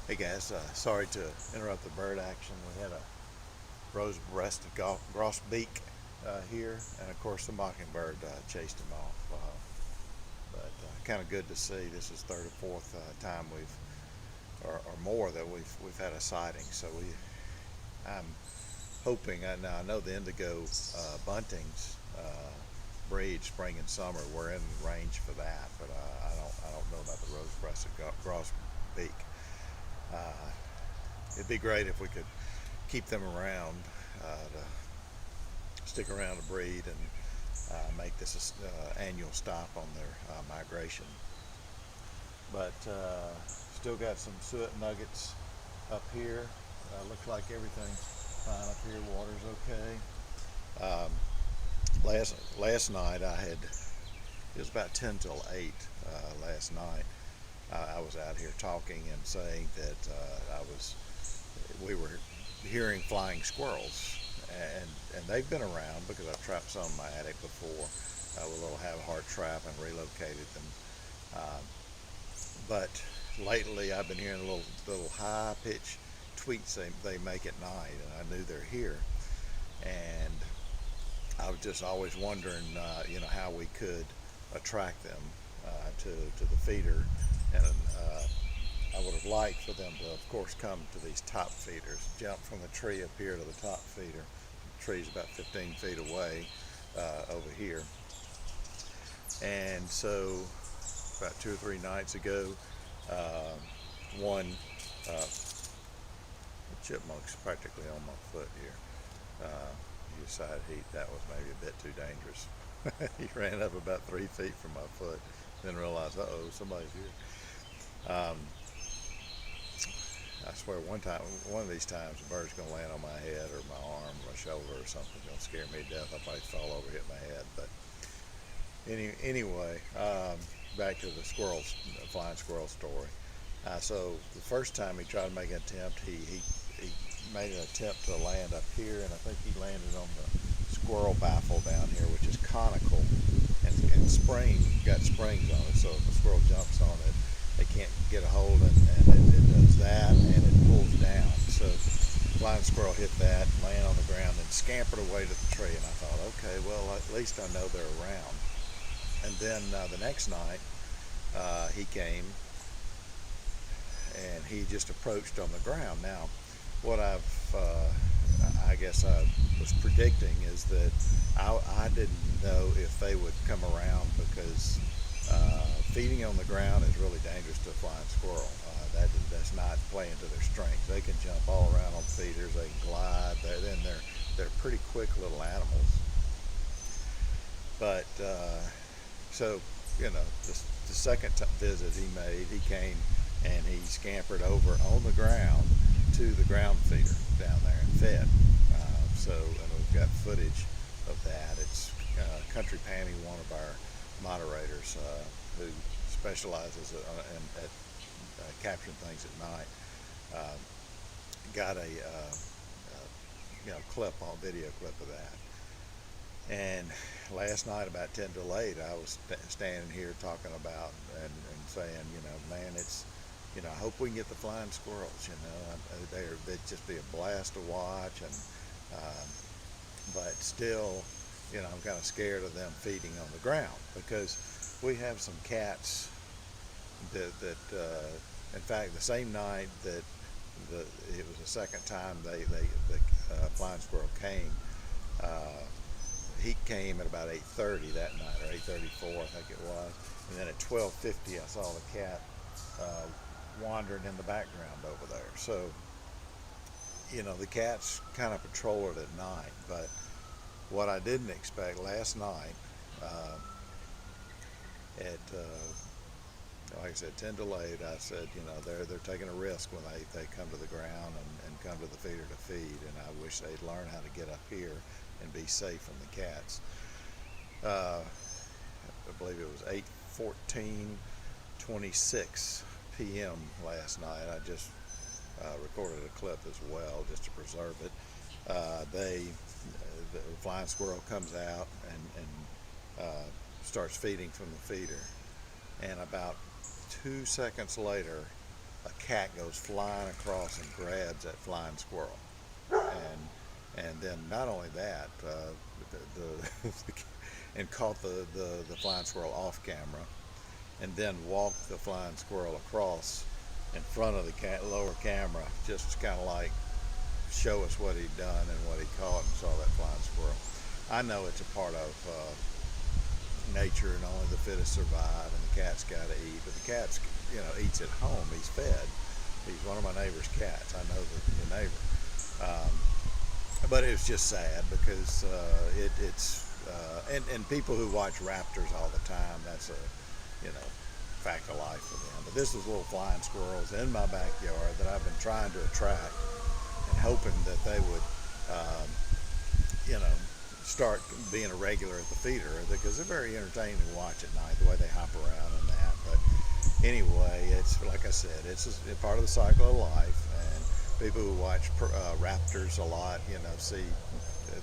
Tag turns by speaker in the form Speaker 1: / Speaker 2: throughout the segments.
Speaker 1: Hey guys, sorry to interrupt the bird action. We had a rose-breasted grosbeak here, and of course the mockingbird chased him off. But kind of good to see. This is third or fourth time or more that we've had a sighting. So I'm hoping. Now I know the indigo buntings breed spring and summer. We're in range for that, but I don't know about the rose-breasted grosbeak. Uh, It'd be great if we could keep them around to stick around to breed and make this annual stop on their migration. But still got some suet nuggets up here. Looks like everything's fine up here. Water's okay. Last night it was about 10 till 8 last night. I was out here talking and saying that we were hearing flying squirrels, and they've been around because I've trapped some in my attic before with a little have-heart trap and relocated them. Uh, but lately, I've been hearing little high-pitched tweets they make at night, and I knew they're here. And I was just always wondering, how we could attract them to the feeder, and I would have liked for them to, of course, come to these top feeders, jump from the tree up here to the top feeder. The tree's about 15 feet away over here. And so about 2 or 3 nights ago, uh, one chipmunk's practically on my foot here. He decided that was maybe a bit too dangerous. He ran up about 3 feet from my foot, then realized, uh-oh, somebody's here. I swear one of these times, a bird's gonna land on my head or my arm or my shoulder or something. Gonna scare me to death. I'll probably fall over, hit my head. But anyway, back to the flying squirrel story. So the first time he tried to make an attempt, he made an attempt to land up here, and I think he landed on the squirrel baffle down here, which is conical and got springs on it. So if a squirrel jumps on it, they can't get a hold, and it does that, and it pulls down. So flying squirrel hit that, land on the ground, and scampered away to the tree. And I thought, okay, well, at least I know they're around. And then the next night, he came and he just approached on the ground. Now, what I guess I was predicting is that I didn't know if they would come around because feeding on the ground is really dangerous to a flying squirrel. That's not playing to their strength. They can jump all around on feeders. They can glide. They're pretty quick little animals. But so the second visit he made, he came and he scampered over on the ground to the ground feeder down there and fed. And we've got footage of that. It's Country Pammy, one of our moderators who specializes at capturing things at night, got a video clip of that. And last night about 10 to 8, I was standing here talking about and saying, man, I hope we can get the flying squirrels. They'd just be a blast to watch, but still, I'm kind of scared of them feeding on the ground because we have some cats that in fact, the same night that it was the second time the flying squirrel came. He came at about 8:30 that night, or 8:34, I think it was. And then at 12:50, I saw the cat wandering in the background over there. So, the cats kind of patrol it at night. But what I didn't expect last night, at like I said, 10 to 8, I said, they're taking a risk when they come to the ground and come to the feeder to feed. And I wish they'd learn how to get up here and be safe from the cats. I believe it was 8:26 p.m. last night. I just recorded a clip as well just to preserve it. The flying squirrel comes out and starts feeding from the feeder, and about 2 seconds later, a cat goes flying across and grabs that flying squirrel, and then not only that, the and caught the flying squirrel off camera, and then walked the flying squirrel across in front of the lower camera, just kind of like show us what he'd done and what he caught, and saw that flying squirrel. I know it's a part of nature, and only the fittest survive, and the cat's got to eat. But the cat's, eats at home. He's fed. He's one of my neighbor's cats. I know the neighbor. But it was just sad because and people who watch raptors all the time, that's a fact of life for them. But this was little flying squirrels in my backyard that I've been trying to attract and hoping that they would start being a regular at the feeder, because they're very entertaining to watch at night, the way they hop around and that. But anyway, it's like I said, it's a part of the cycle of life, and people who watch raptors a lot, see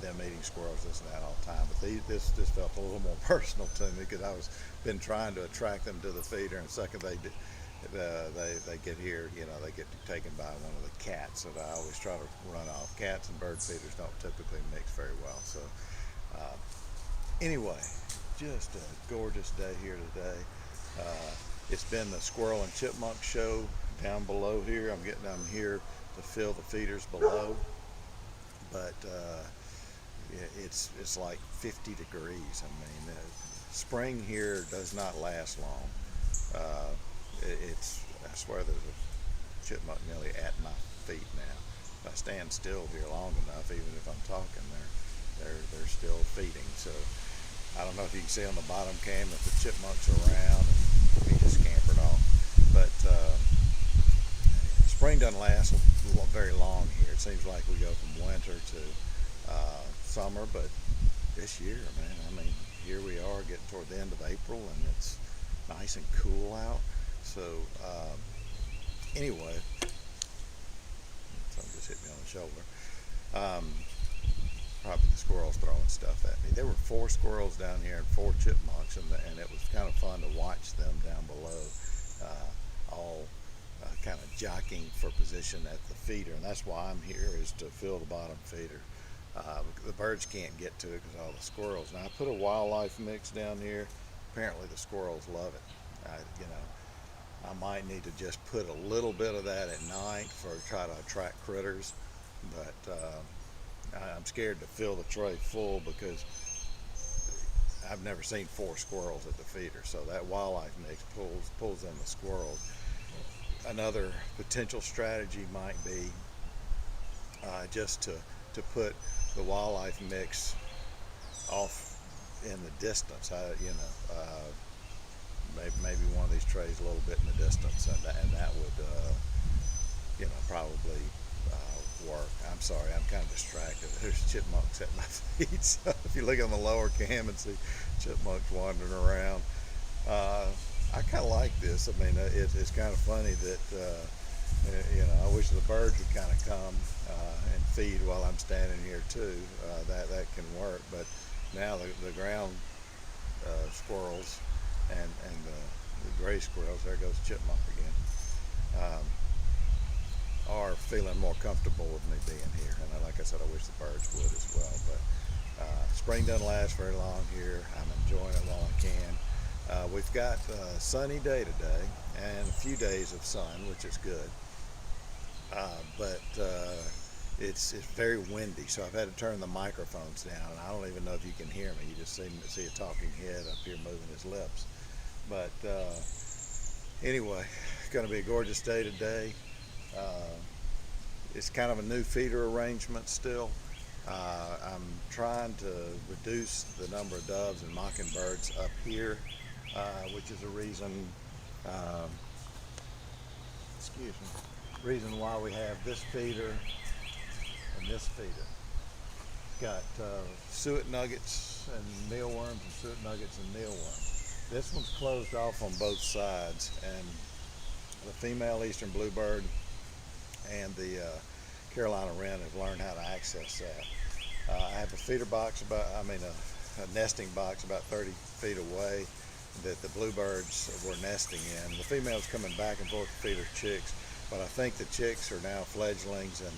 Speaker 1: them eating squirrels, this and that all the time. But this felt a little more personal to me, because I was been trying to attract them to the feeder, and the second they get here, they get taken by one of the cats that I always try to run off. Cats and bird feeders don't typically mix very well. So anyway, just a gorgeous day here today. It's been the squirrel and chipmunk show down below here. I'm here to fill the feeders below, but it's like 50 degrees. I mean, spring here does not last long. I swear there's a chipmunk nearly at my feet now. If I stand still here long enough, even if I'm talking, they're still feeding. So I don't know if you can see on the bottom cam if the chipmunk's around, and he just scampered off. But spring doesn't last very long here. It seems like we go from winter to summer, but this year, man, I mean, here we are getting toward the end of April, and it's nice and cool out. So anyway, something just hit me on the shoulder. Probably the squirrels throwing stuff at me. There were 4 squirrels down here and 4 chipmunks, and it was kind of fun to watch them down below, all kind of jockeying for position at the feeder. And that's why I'm here, is to fill the bottom feeder. The birds can't get to it because of all the squirrels. Now I put a wildlife mix down here. Apparently the squirrels love it. I might need to just put a little bit of that at night try to attract critters, but I'm scared to fill the tray full, because I've never seen 4 squirrels at the feeder. So that wildlife mix pulls in the squirrels. Another potential strategy might be just to put the wildlife mix off in the distance. Maybe one of these trays a little bit in the distance, and that would probably work. I'm sorry, I'm kind of distracted. There's chipmunks at my feet. So if you look on the lower cam and see chipmunks wandering around, I kind of like this. I mean, it's kind of funny that I wish the birds would kind of come and feed while I'm standing here too. That can work. But now the ground squirrels and the gray squirrels, there goes chipmunk again, are feeling more comfortable with me being here. And like I said, I wish the birds would as well. But spring doesn't last very long here. I'm enjoying it while I can. We've got a sunny day today and a few days of sun, which is good. But it's very windy, so I've had to turn the microphones down. I don't even know if you can hear me. You just see a talking head up here moving his lips. But anyway, it's going to be a gorgeous day today. It's kind of a new feeder arrangement still. I'm trying to reduce the number of doves and mockingbirds up here, which is a reason why we have this feeder and this feeder. It's got suet nuggets and mealworms, and suet nuggets and mealworms. This one's closed off on both sides, and the female eastern bluebird and the Carolina wren have learned how to access that. I have a feeder box a nesting box about 30 feet away that the bluebirds were nesting in. The female's coming back and forth to feed her chicks. but I think the chicks are now fledglings, and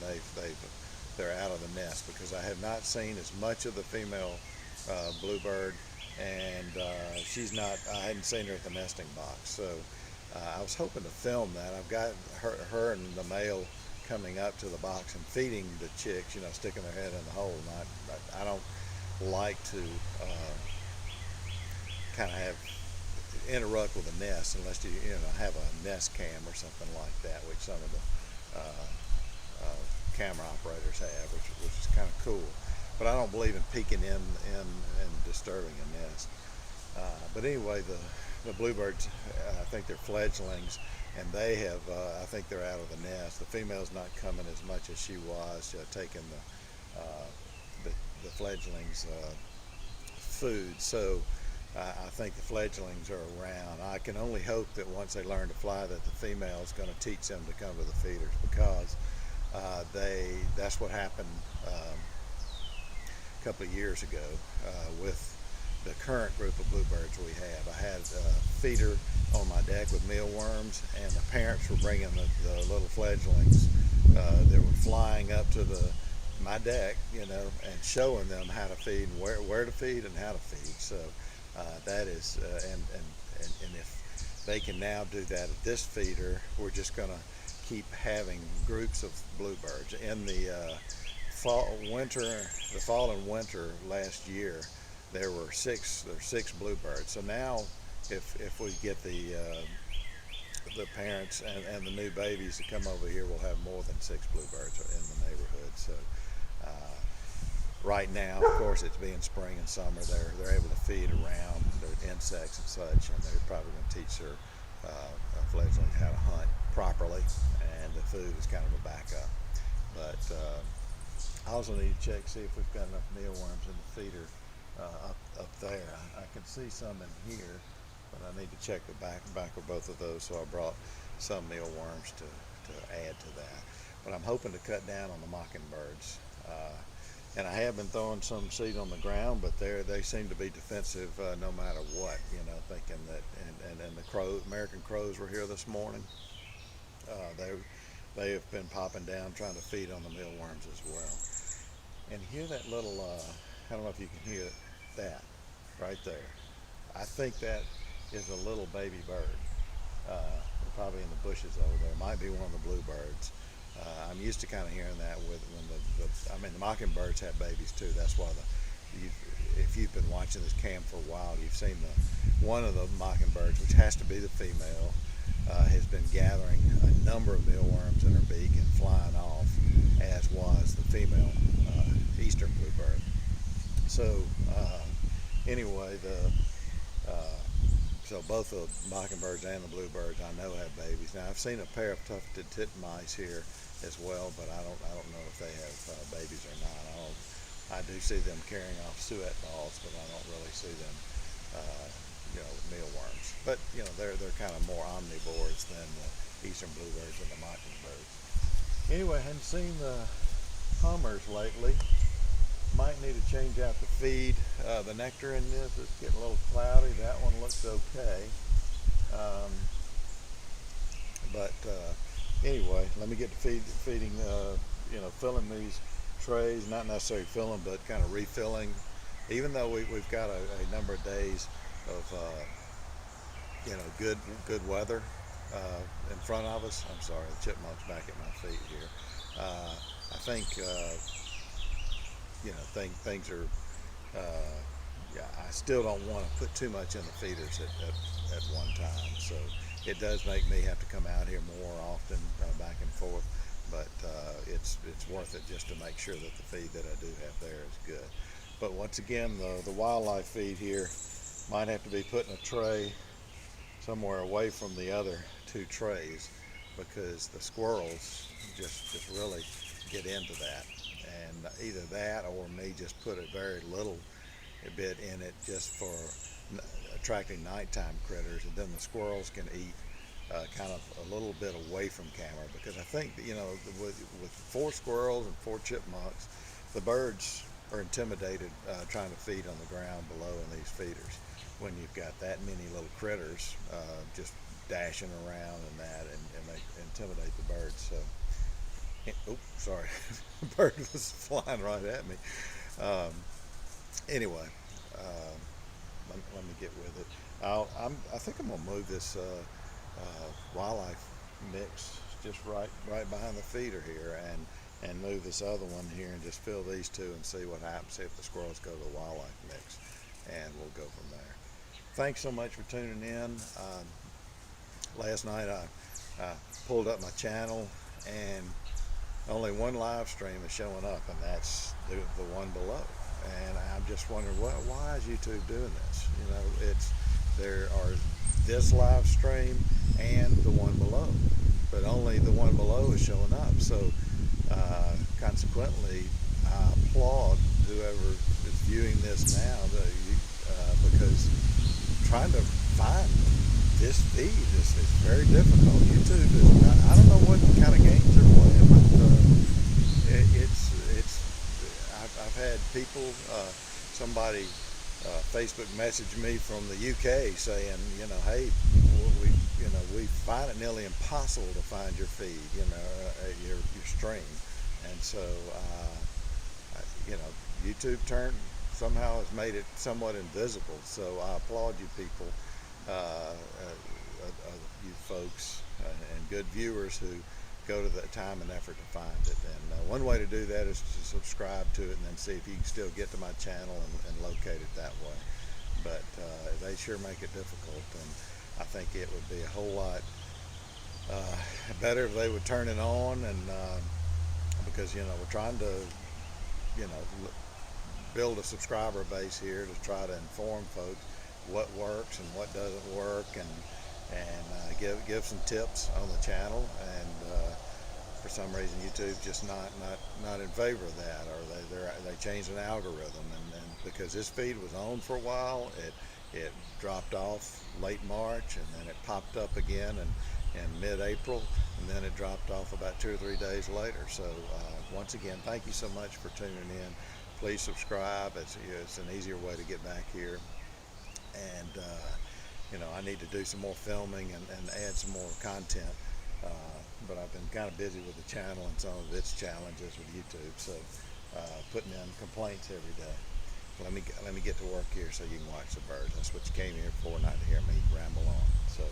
Speaker 1: they're out of the nest, because I have not seen as much of the female bluebird, and she's not. I hadn't seen her at the nesting box, so I was hoping to film that. I've got her and the male coming up to the box and feeding the chicks, sticking their head in the hole. I don't like to kind of have interrupt with a nest unless you have a nest cam or something like that, which some of the camera operators have, which is kind of cool. But I don't believe in peeking in and disturbing a nest. But anyway, the bluebirds, I think they're fledglings, and they have, I think they're out of the nest. The female's not coming as much as she was, taking the fledglings' food. So I think the fledglings are around. I can only hope that once they learn to fly, that the female is going to teach them to come to the feeders, because that's what happened a couple of years ago with the current group of bluebirds we have. I had a feeder on my deck with mealworms, and the parents were bringing the little fledglings that were flying up to my deck, and showing them how to feed and where to feed and how to feed. So that is, and if they can now do that at this feeder, we're just going to keep having groups of bluebirds. In the fall and winter last year, there were six bluebirds. So now, if we get the parents and the new babies to come over here, we'll have more than 6 bluebirds in the neighborhood. So right now, of course, it's being spring and summer. They're able to feed around their insects and such, and they're probably going to teach their fledglings how to hunt properly, and the food is kind of a backup. But I also need to check, see if we've got enough mealworms in the feeder up there. I can see some in here, but I need to check the back of both of those. So I brought some mealworms to add to that. But I'm hoping to cut down on the mockingbirds. And I have been throwing some seed on the ground, but they seem to be defensive no matter what. Thinking that, and the American crows were here this morning. They have been popping down trying to feed on the mealworms as well. And hear that little, I don't know if you can hear that right there. I think that is a little baby bird. Probably in the bushes over there. Might be one of the bluebirds. I'm used to kind of hearing that when the mockingbirds have babies too. That's why if you've been watching this cam for a while, you've seen one of the mockingbirds, which has to be the female, has been gathering a number of mealworms in her beak and flying off, as was the female eastern bluebird. So anyway, so both the mockingbirds and the bluebirds I know have babies. Now I've seen a pair of tufted titmice here as well, but I don't know if they have babies or not. I do see them carrying off suet balls, but I don't really see them, with mealworms. But they're kind of more omnivores than the eastern bluebirds and the mockingbirds. Anyway, I hadn't seen the hummers lately. Might need to change out the feed. The nectar in this is getting a little cloudy. That one looks okay. But anyway, let me get to feeding, filling these trays, not necessarily filling, but kind of refilling. Even though we've got a number of days of, good weather in front of us. I'm sorry, the chipmunk's back at my feet here. I think, things are, I still don't want to put too much in the feeders at one time. So it does make me have to come out here more often, back and forth. But it's worth it just to make sure that the feed that I do have there is good. But once again, the wildlife feed here might have to be put in a tray somewhere away from the other 2 trays, because the squirrels just really get into that. And either that, or me just put a very little bit in it just for attracting nighttime critters, and then the squirrels can eat kind of a little bit away from camera. Because I think with 4 squirrels and 4 chipmunks, the birds are intimidated trying to feed on the ground below in these feeders. When you've got that many little critters just dashing around and that, and they intimidate the birds. So, oh, sorry, the bird was flying right at me. Um, anyway, let me get with it. I think I'm gonna move this wildlife mix just right behind the feeder here, and move this other one here, and just fill these two and see what happens. See if the squirrels go to the wildlife mix, and we'll go from there. Thanks so much for tuning in. Last night I pulled up my channel, and only one live stream is showing up, and that's the one below. And I'm just wondering, why is YouTube doing this? You know, there are this live stream and the one below, but only the one below is showing up. So consequently, I applaud whoever is viewing this now, because trying to find this feed is very difficult. YouTube is not, I don't know what kind of games they're playing, but I've had people, somebody Facebook messaged me from the UK saying, hey, we find it nearly impossible to find your feed, your stream, and so YouTube somehow has made it somewhat invisible. So I applaud you people, you folks, and good viewers who go to the time and effort to find it. And one way to do that is to subscribe to it, and then see if you can still get to my channel and locate it that way. But they sure make it difficult, and I think it would be a whole lot better if they would turn it on, and because we're trying to build a subscriber base here to try to inform folks what works and what doesn't work, and give some tips on the channel. And for some reason YouTube's just not in favor of that, or they changed an algorithm, and because this feed was on for a while, it dropped off late March, and then it popped up again in mid-April, and then it dropped off about 2 or 3 days later. So once again, thank you so much for tuning in. Please subscribe. It's an easier way to get back here, and I need to do some more filming and add some more content, but I've been kind of busy with the channel and some of its challenges with YouTube, so putting in complaints every day. Let me get to work here so you can watch the birds. That's what you came here for, not to hear me ramble on. So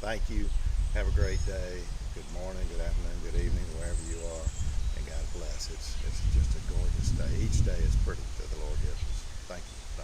Speaker 1: thank you. Have a great day. Good morning, good afternoon, good evening, wherever you are, and God bless. It's just a gorgeous day. Each day is pretty that the Lord gives us. Thank you. Bye.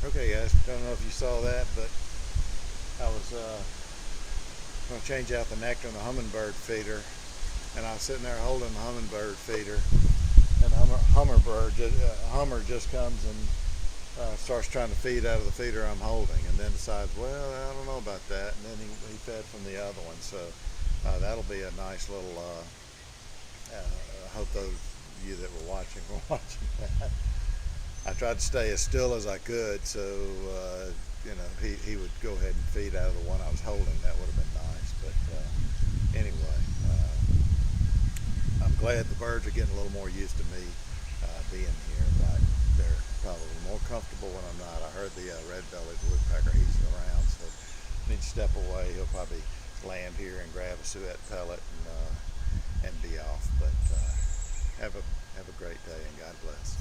Speaker 1: Okay, guys, don't know if you saw that, but I was going to change out the nectar on the hummingbird feeder, and I was sitting there holding the hummingbird feeder, and Hummer just comes and starts trying to feed out of the feeder I'm holding, and then decides, well, I don't know about that, and then he fed from the other one. So that'll be a nice little. I hope those of you that were watching were watching that. I tried to stay as still as I could, so he would go ahead and feed out of the one I was holding. That would have been nice, but anyway, I'm glad the birds are getting a little more used to me being here. They're probably more comfortable when I'm not. I heard the red-bellied woodpecker. He's around, so I need to step away. He'll probably land here and grab a suet pellet and be off. But have a great day, and God bless.